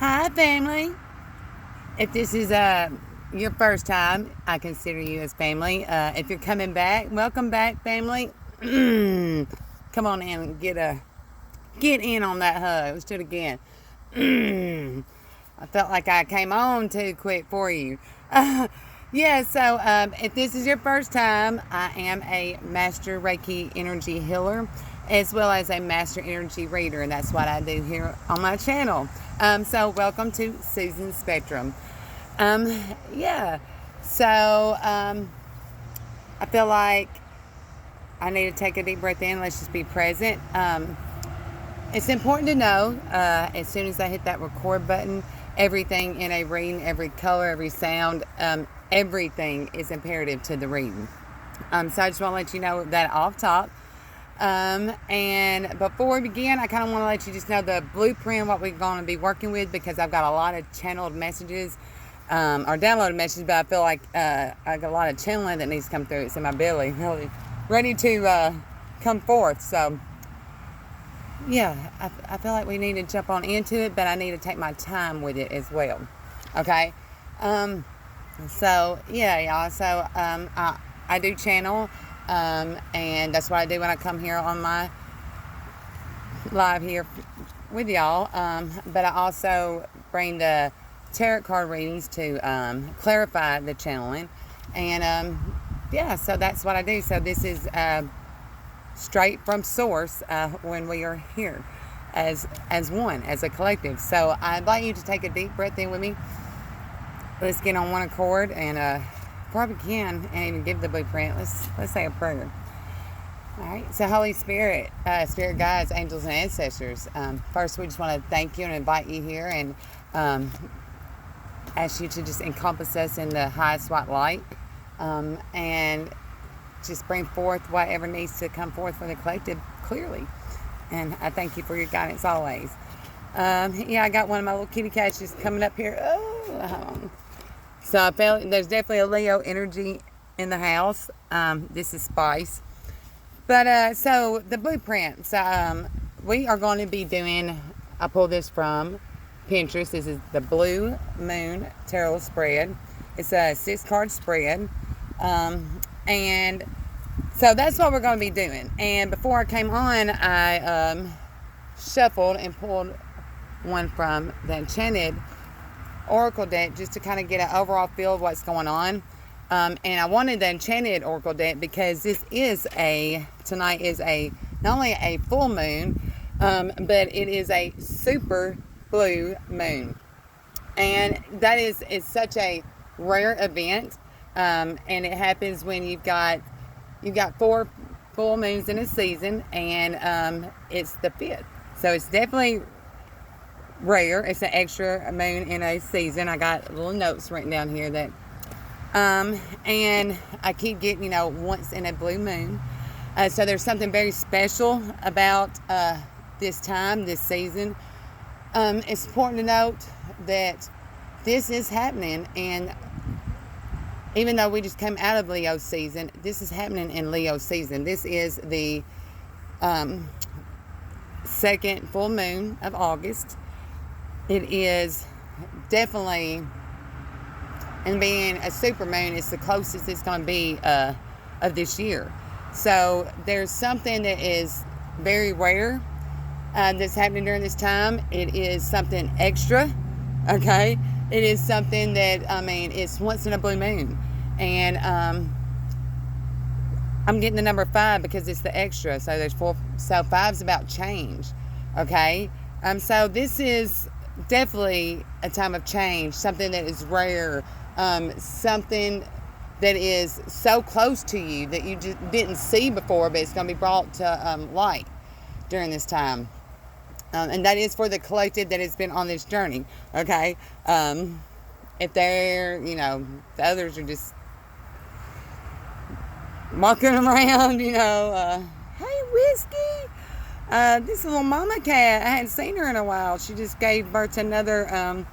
Hi, family. If this is your first time, I consider you as family. If you're coming back, welcome back, family. Come on in and get in on that hug. Let's do it again. I felt like I came on too quick for you. Yeah, so if this is your first time, I am a master Reiki energy healer as well as a master energy reader, and that's what I do here on my channel. So welcome to Susan Spectrum. Yeah, so I feel like I need to take a deep breath in. Let's just be present. It's important to know as soon as I hit that record button, everything in a reading, every color, every sound, everything is imperative to the reading. So I just want to let you know that off top. And before we begin, I kind of want to let you just know the blueprint, what we're going to be working with, because I've got a lot of channeled messages or downloaded messages, but I feel like I got a lot of channeling that needs to come through. It's in my belly, really ready to come forth. So yeah, I feel like we need to jump on into it, but I need to take my time with it as well. Okay. So yeah, y'all. So I do channel, and that's what I do when I come here on my live here with y'all. But I also bring the tarot card readings to clarify the channeling, and yeah, so that's what I do. So this is straight from source when we are here as one, as a collective. So I invite you to take a deep breath in with me. Let's get on one accord and probably can and even give the blueprint. Let's say a prayer. All right. So Holy Spirit, spirit guides, angels, and ancestors. First, we just want to thank you and invite you here and ask you to just encompass us in the highest white light and just bring forth whatever needs to come forth from the collective clearly. And I thank you for your guidance always. Yeah, I got one of my little kitty cats just coming up here. Oh, so I felt there's definitely a Leo energy in the house. This is Spice. But so the blueprint. So we are going to be doing, I pulled this from Pinterest. This is the Blue Moon Tarot Spread. It's a 6-card spread. And so that's what we're going to be doing. And before I came on, I shuffled and pulled one from the Enchanted Oracle deck just to kind of get an overall feel of what's going on. And I wanted the Enchanted Oracle deck because this is tonight is not only a full moon, but it is a super blue moon. And that is such a rare event. And it happens when you've got 4 full moons in a season, and it's the 5th. So it's definitely rare. It's an extra moon in a season. I got little notes written down here that, and I keep getting, once in a blue moon. So there's something very special about this time, this season. It's important to note that this is happening, and even though we just came out of Leo season, this is happening in Leo season. This is the second full moon of August. It is definitely, and being a super moon, it's the closest it's going to be of this year. So there's something that is very rare that's happening during this time. It is something extra, okay? It is something that, it's once in a blue moon. And I'm getting the number 5 because it's the extra. So there's 4. So 5's about change, okay? So this is definitely a time of change, something that is rare, something that is so close to you that you just didn't see before, but it's going to be brought to light during this time. And that is for the collective that has been on this journey, okay? If they're, the others are just walking around, hey, Whiskey, this little mama cat, I hadn't seen her in a while. She just gave birth to another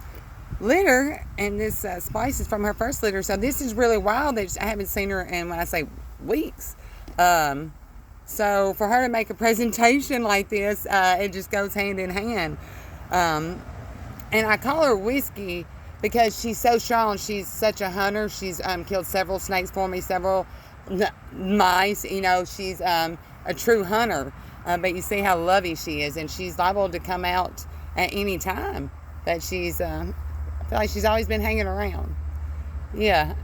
litter, and this Spice is from her first litter. So this is really wild that I haven't seen her in, when I say weeks. So for her to make a presentation like this, it just goes hand in hand. And I call her Whiskey because she's so strong. She's such a hunter. She's killed several snakes for me, several mice. You know, she's a true hunter. But you see how lovey she is, and she's liable to come out at any time. But she's, I feel like she's always been hanging around. Yeah.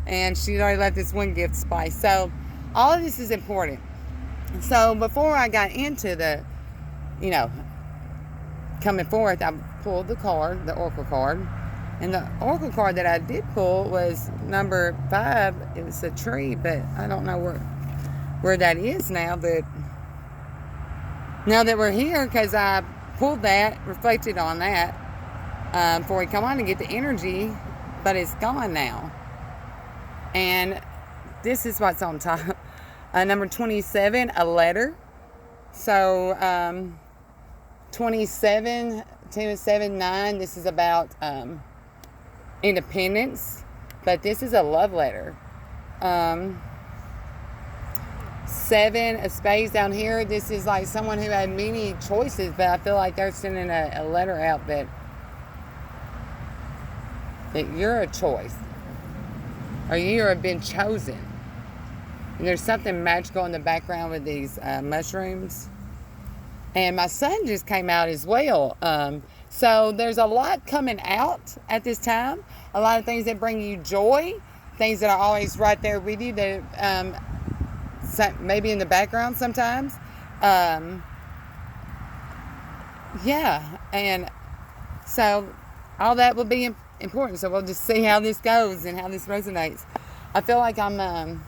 And she's already left this one gift, Spice. So all of this is important. So before I got into the, you know, coming forth, I pulled the card, the Oracle card. And the Oracle card that I did pull was number 5. It was a tree, but I don't know where that is now. But now that we're here, because I pulled that, reflected on that before we come on to get the energy, but it's gone now. And this is what's on top. Number 27, a letter. So 27, 7, 9, this is about independence, but this is a love letter. 7 of spades down here, this is like someone who had many choices, but I feel like they're sending a letter out that you're a choice, or you have been chosen. And there's something magical in the background with these mushrooms. And my sun just came out as well. So there's a lot coming out at this time. A lot of things that bring you joy. Things that are always right there with you. That maybe in the background sometimes. Yeah. And so all that will be important. So we'll just see how this goes and how this resonates. I feel like I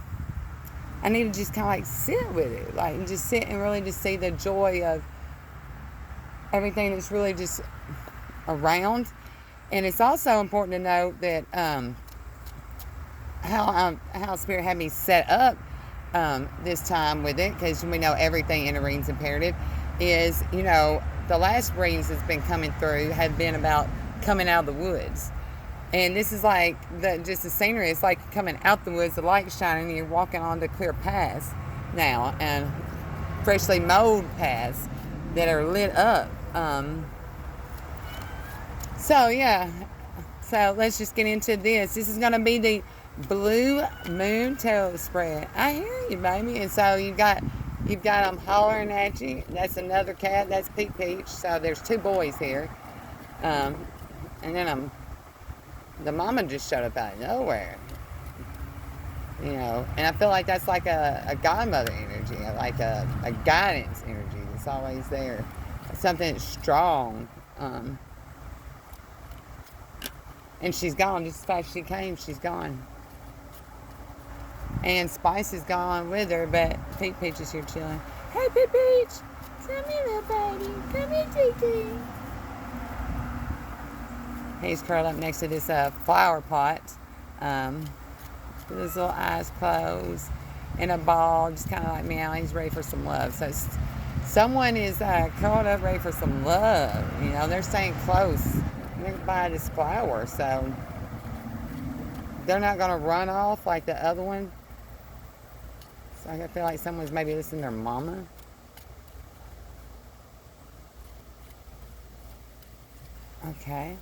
need to just kind of like sit with it. Like just sit and really just see the joy of everything that's really just around. And it's also important to note that how Spirit had me set up this time with it, because we know everything in a reading's imperative, is, you know, the last readings that's been coming through have been about coming out of the woods. And this is like just the scenery. It's like coming out the woods, the light's shining, and you're walking on the clear paths now, and freshly mowed paths that are lit up. So yeah, so let's just get into this. This is going to be the Blue Moon Tarot spread. I hear you, baby. And so you've got them hollering at you. That's another cat. That's Pete Peach. So there's 2 boys here. And then the mama just showed up out of nowhere. You know, and I feel like that's like a godmother energy, like a guidance energy that's always there. Something that's strong. And she's gone. Just as fast as she came, she's gone. And Spice is gone with her, but Pete Peach is here chilling. Hey, Pete Peach! Come here, little baby. Come here, Titi. He's curled up next to this flower pot. With his little eyes closed. In a ball, just kind of like meowing. He's ready for some love. So someone is curled up ready for some love. You know, they're staying close. They're by this flower, so they're not going to run off like the other one. So I feel like someone's maybe listening to their mama. Okay.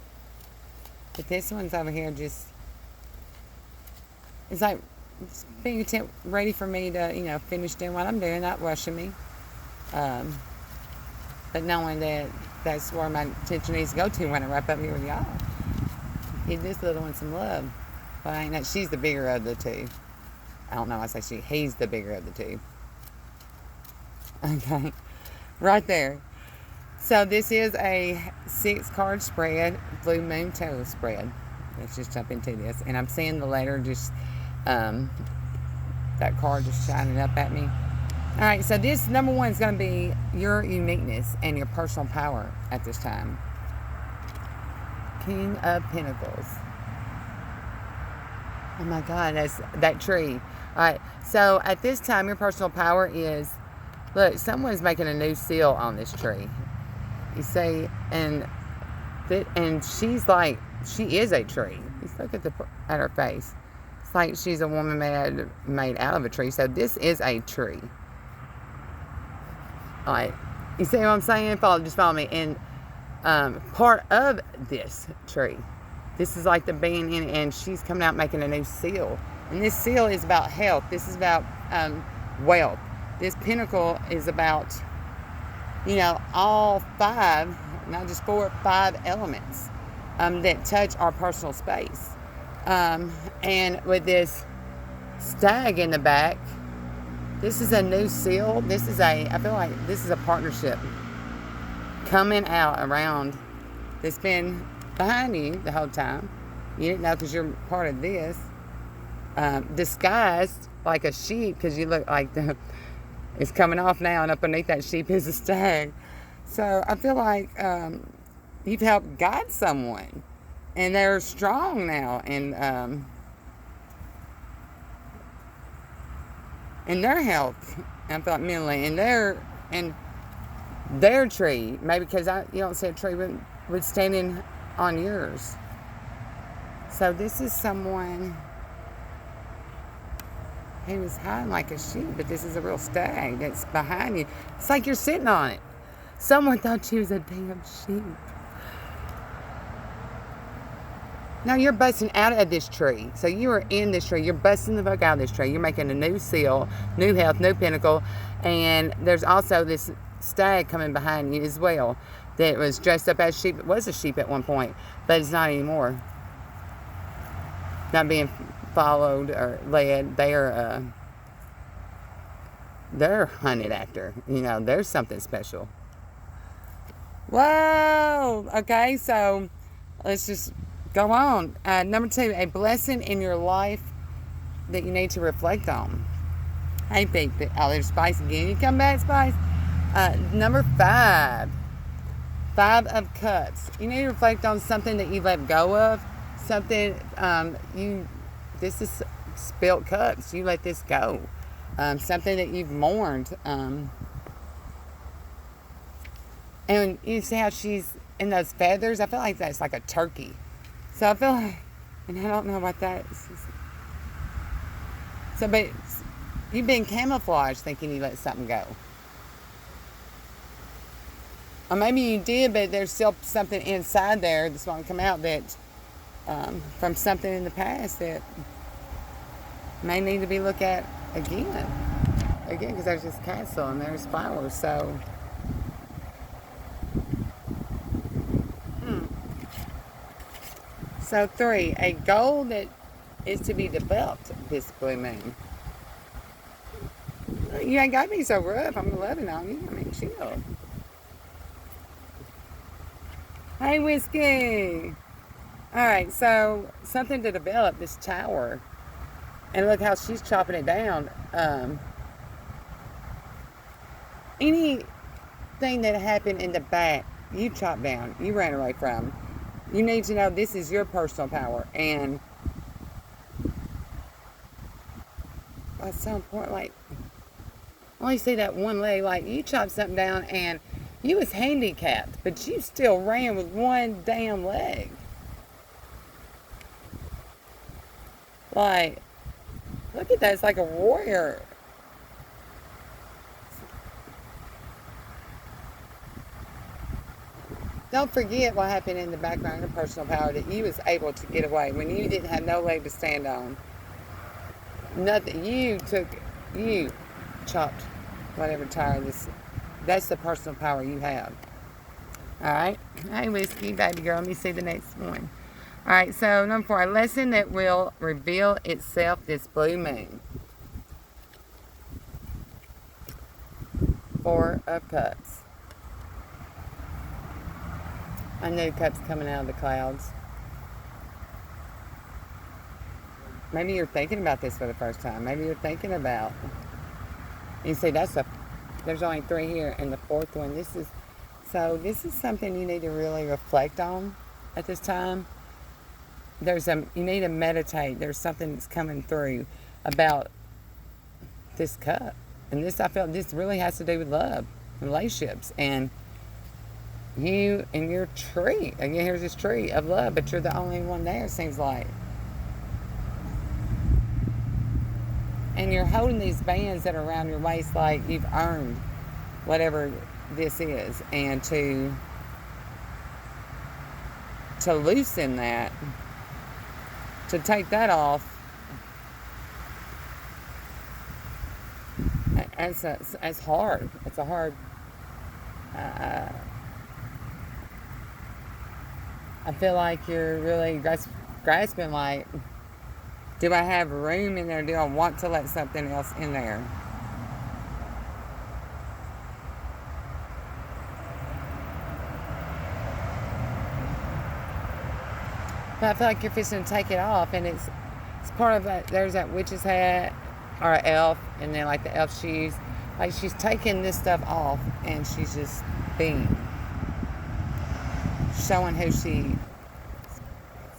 But this one's over here just, it's like being ready for me to, you know, finish doing what I'm doing, not rushing me. But knowing that that's where my attention needs to go to when I wrap up here with y'all. Give this little one some love. But I ain't know, she's the bigger of the 2. I don't know, I say he's the bigger of the 2. Okay. Right there. So this is a 6-card spread, Blue Moon Tarot spread. Let's just jump into this. And I'm seeing the letter just, that card just shining up at me. All right, so this number 1 is going to be your uniqueness and your personal power at this time. King of Pentacles. Oh my God, that's that tree. All right, so at this time, your personal power is, look, someone's making a new seal on this tree. You see, and she's like, she is a tree. Just look at her face. It's like she's a woman made out of a tree. So this is a tree. All right, you see what I'm saying? Just follow me. And part of this tree. This is like the being in it, and she's coming out making a new seal. And this seal is about health. This is about wealth. This pentacle is about, all five, not just four, five elements that touch our personal space. And with this stag in the back, this is a new seal. I feel like this is a partnership coming out around that's been behind you the whole time. You didn't know because you're part of this. Disguised like a sheep because you look like it's coming off now, and underneath that sheep is a stag. So I feel like you've helped guide someone, and they're strong now, and in their health, I feel like mentally, and their tree, maybe because you don't see a tree with standing on yours. So this is someone who was hiding like a sheep, but this is a real stag that's behind you. It's like you're sitting on it. Someone thought you was a damn sheep. Now you're busting out of this tree. So you are in this tree. You're busting the fuck out of this tree. You're making a new seal, new health, new pinnacle. And there's also this stag coming behind you as well that was dressed up as sheep. It was a sheep at one point, but it's not anymore. Not being followed or led. They're hunted after. There's something special. Whoa! Okay, so let's just go on. Number 2, a blessing in your life that you need to reflect on. Hey, people. Oh, there's Spice again. You come back, Spice. Number 5. 5 of Cups. You need to reflect on something that you let go of. Something this is spilt cups. You let this go. Something that you've mourned. And you see how she's in those feathers? I feel like that's like a turkey. So I feel like, and I don't know what that is. So, but you've been camouflaged thinking you let something go. Or maybe you did, but there's still something inside there that's going to come out that, from something in the past that may need to be looked at again. Because there's this castle and there's flowers, so. So 3, a goal that is to be developed this blue moon. You ain't got to be so rough. I'm loving on you. I mean, chill. Hey, Whiskey. All right, so something to develop this tower. And look how she's chopping it down. Anything that happened in the back, you chopped down. You ran away from. You need to know this is your personal power. And it's so important. Like, I only see that one leg. Like, you chopped something down and you was handicapped, but you still ran with one damn leg. Like, look at that. It's like a warrior. Don't forget what happened in the background of personal power, that you was able to get away when you didn't have no leg to stand on. Nothing. You chopped whatever tire this. That's the personal power you have. All right. Hey, Whiskey, baby girl. Let me see the next one. All right. So number 4, a lesson that will reveal itself this blue moon. 4 of Cups. A new cup's coming out of the clouds. Maybe you're thinking about this for the first time. Maybe you're thinking about. You see, there's only 3 here, and the 4th one. This is something you need to really reflect on at this time. You need to meditate. There's something that's coming through about this cup, and I felt this really has to do with love, relationships, and you and your tree. Again, here's this tree of love, but you're the only one there, it seems like. And you're holding these bands that are around your waist like you've earned whatever this is. And to loosen that, to take that off, it's hard. It's a hard. I feel like you're really grasping, like, do I have room in there? Do I want to let something else in there? But I feel like you're fixing to take it off, and it's part of that. There's that witch's hat, or an elf, and then like the elf shoes. Like, she's taking this stuff off, and she's just being, showing who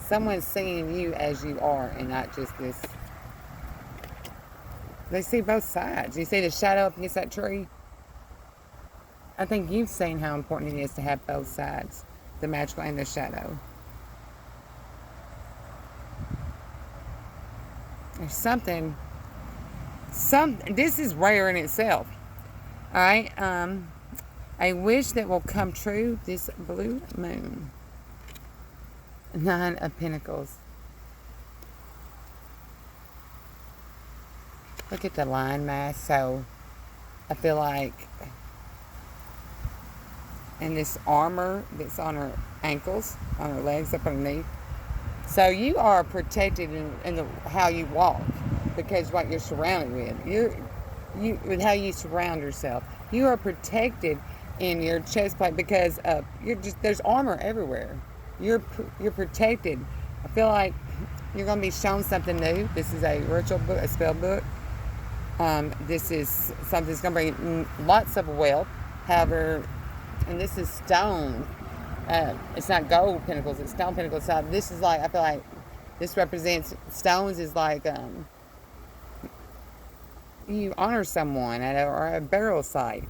someone's seeing you as you are, and not just this. They see both sides. You see the shadow up against that tree? I think you've seen how important it is to have both sides, the magical and the shadow. There's something, this is rare in itself. All right. A wish that will come true this blue moon. 9 of Pentacles. Look at the line mask. So I feel like, and this armor that's on her ankles, on her legs, up underneath. So you are protected in how you walk, because what you're surrounded with. With how you surround yourself. You are protected in your chest plate because there's armor everywhere. You're protected. I feel like you're going to be shown something new. This is a ritual book, a spell book. This is something that's going to bring lots of wealth. However, and this is stone. It's not gold pentacles, it's stone pentacles. So this is like, I feel like this represents, stones is like, you honor someone at a burial site.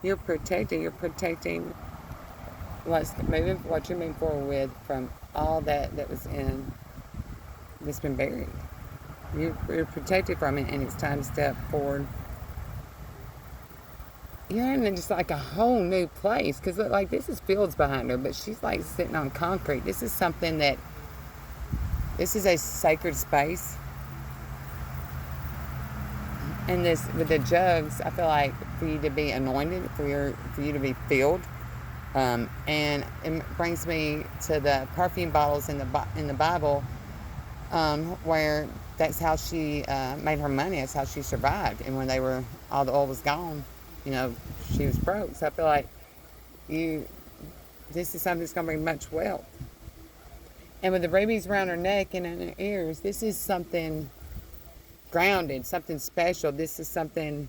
You're protecting what you're moving forward with from all that was that's been buried. You're protected from it, and it's time to step forward. You're in just like a whole new place, because like this is fields behind her, but she's like sitting on concrete. This is a sacred space. And this, with the jugs, I feel like for you to be anointed, for you to be filled, and it brings me to the perfume bottles in the Bible, where that's how she made her money. That's how she survived. And when all the oil was gone, she was broke. So I feel like this is something that's going to bring much wealth. And with the rubies around her neck and in her ears, this is something grounded, something special. This is something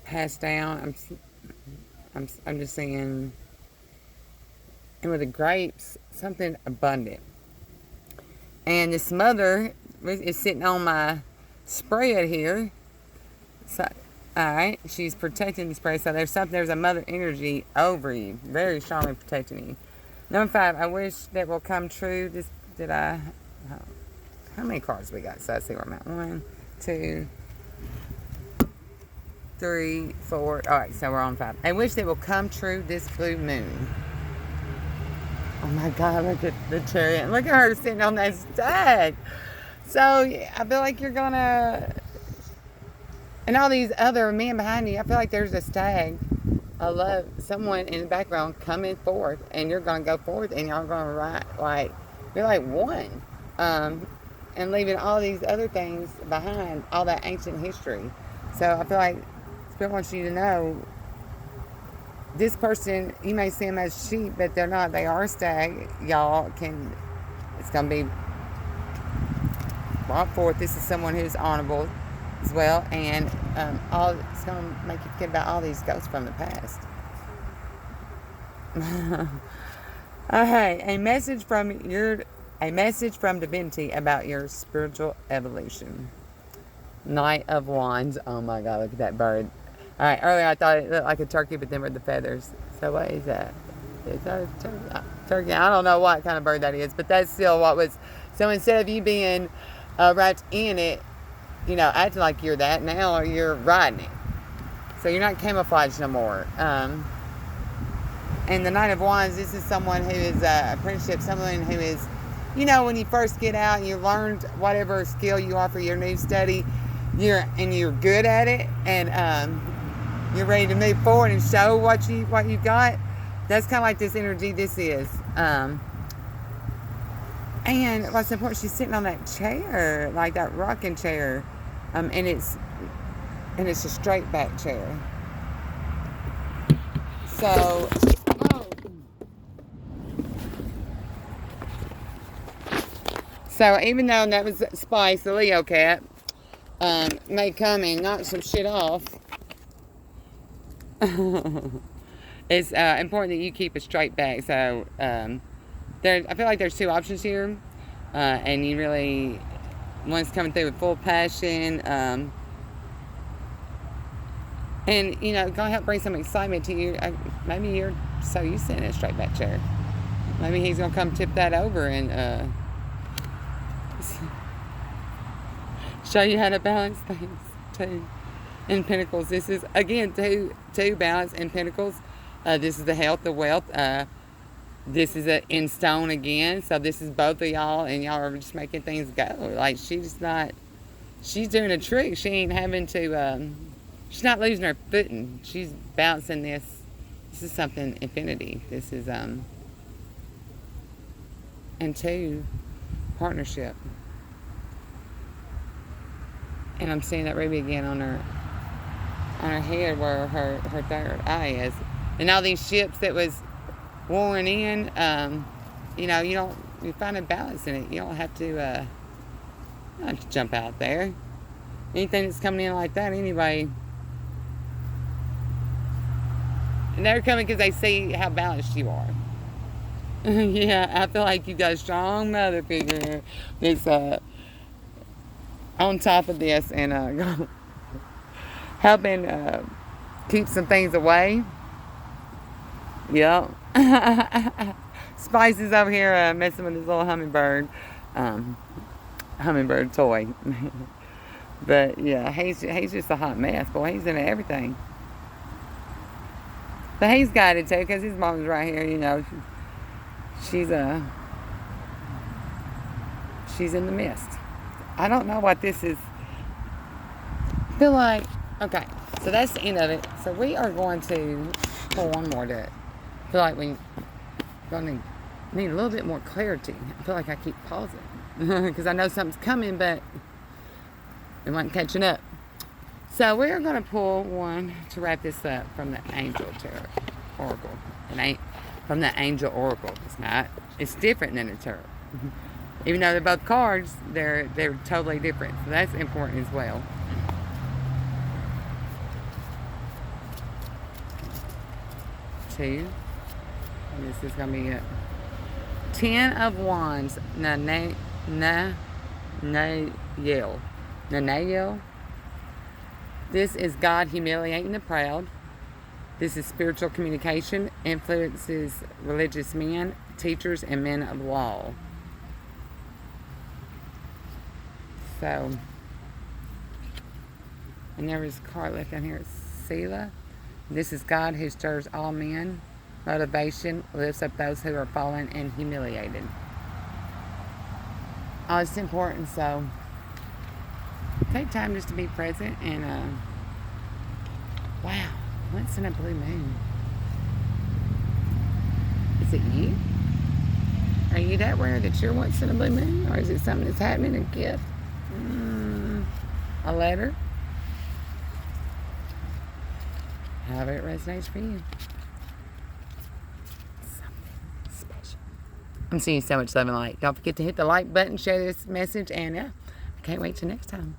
passed down. I'm just saying. And with the grapes, something abundant. And this mother is sitting on my spread here. So, all right, she's protecting the spread. So there's a mother energy over you, very strongly protecting you. Number 5, I wish that will come true. How many cards we got? So let's see where I'm at. 1, 2, 3, 4. All right, so we're on 5. I wish that will come true this blue moon. Oh my God, look at the chariot. Look at her sitting on that stag. So I feel like you're gonna, and all these other men behind you, I feel like there's a stag. I love someone in the background coming forth, and you're gonna go forth, and you're gonna ride you're like one, and leaving all these other things behind, all that ancient history. So I feel like Spirit wants you to know, this person, you may see them as sheep, but they're not. They are a stag. It's going to be brought forth. This is someone who's honorable as well. And it's going to make you forget about all these ghosts from the past. Okay, a message from divinity about your spiritual evolution. Knight of Wands. Oh my God, look at that bird. All right, earlier I thought it looked like a turkey, but then with the feathers. So what is that? Is that a turkey? I don't know what kind of bird that is, but that's still what was. So instead of you being wrapped in it, acting like you're that, now you're riding it. So you're not camouflaged no more. And the Knight of Wands, this is someone who is apprenticeship, someone who is, you know, when you first get out and you learned whatever skill you are for your new study, you're good at it, and you're ready to move forward and show what you got. That's kind of like this energy. This is. And what's important, she's sitting on that chair, like that rocking chair, and it's a straight back chair. So, so even though that was Spice, the Leo cat, may come and knock some shit off, it's important that you keep a straight back. So, I feel like there's two options here, and you really, one's coming through with full passion, and you know, gonna help bring some excitement to you. Maybe you're so used to in a straight back chair. Maybe he's gonna come tip that over and show you how to balance things too. In Pentacles, this is again two balance in Pentacles. This is the health, the wealth. This is in stone again. So this is both of y'all, and y'all are just making things go. Like she's doing a trick. She ain't having to. She's not losing her footing. She's bouncing this. This is something infinity. This is and two, partnership. And I'm seeing that ruby again on her head where her third eye is. And all these ships that was warring in, you know, you find a balance in it. You don't have to jump out there. Anything that's coming in like that anyway. And they're coming because they see how balanced you are. Yeah, I feel like you got a strong mother figure that's on top of this and helping keep some things away. Yep. Spice is over here messing with his little hummingbird toy. But yeah, he's just a hot mess. Boy, he's into everything. But he's got it too, because his mom's right here, you know. She's in the mist. I don't know what this is. I feel like, okay, so that's the end of it. So we are going to pull one more to, I feel like we're going to need a little bit more clarity. I feel like I keep pausing because I know something's coming, but it wasn't catching up. So we're going to pull one to wrap this up from the Angel Tarot Oracle. From the Angel Oracle. It's different than a tarot. Even though they're both cards, they're totally different. So that's important as well. Two. And this is going to be it. 10 of Wands. Nanael. This is God humiliating the proud. This is spiritual communication, influences religious men, teachers, and men of law. So, and there was a card left down here. It's Selah. This is God who stirs all men. Motivation lifts up those who are fallen and humiliated. Oh, it's important, so take time just to be present and wow, once in a blue moon. Is it you? Are you that aware that you're once in a blue moon? Or is it something that's happening, a gift? A letter? However it resonates for you. Something special. I'm seeing so much love and light. Don't forget to hit the like button, share this message, and yeah, I can't wait till next time.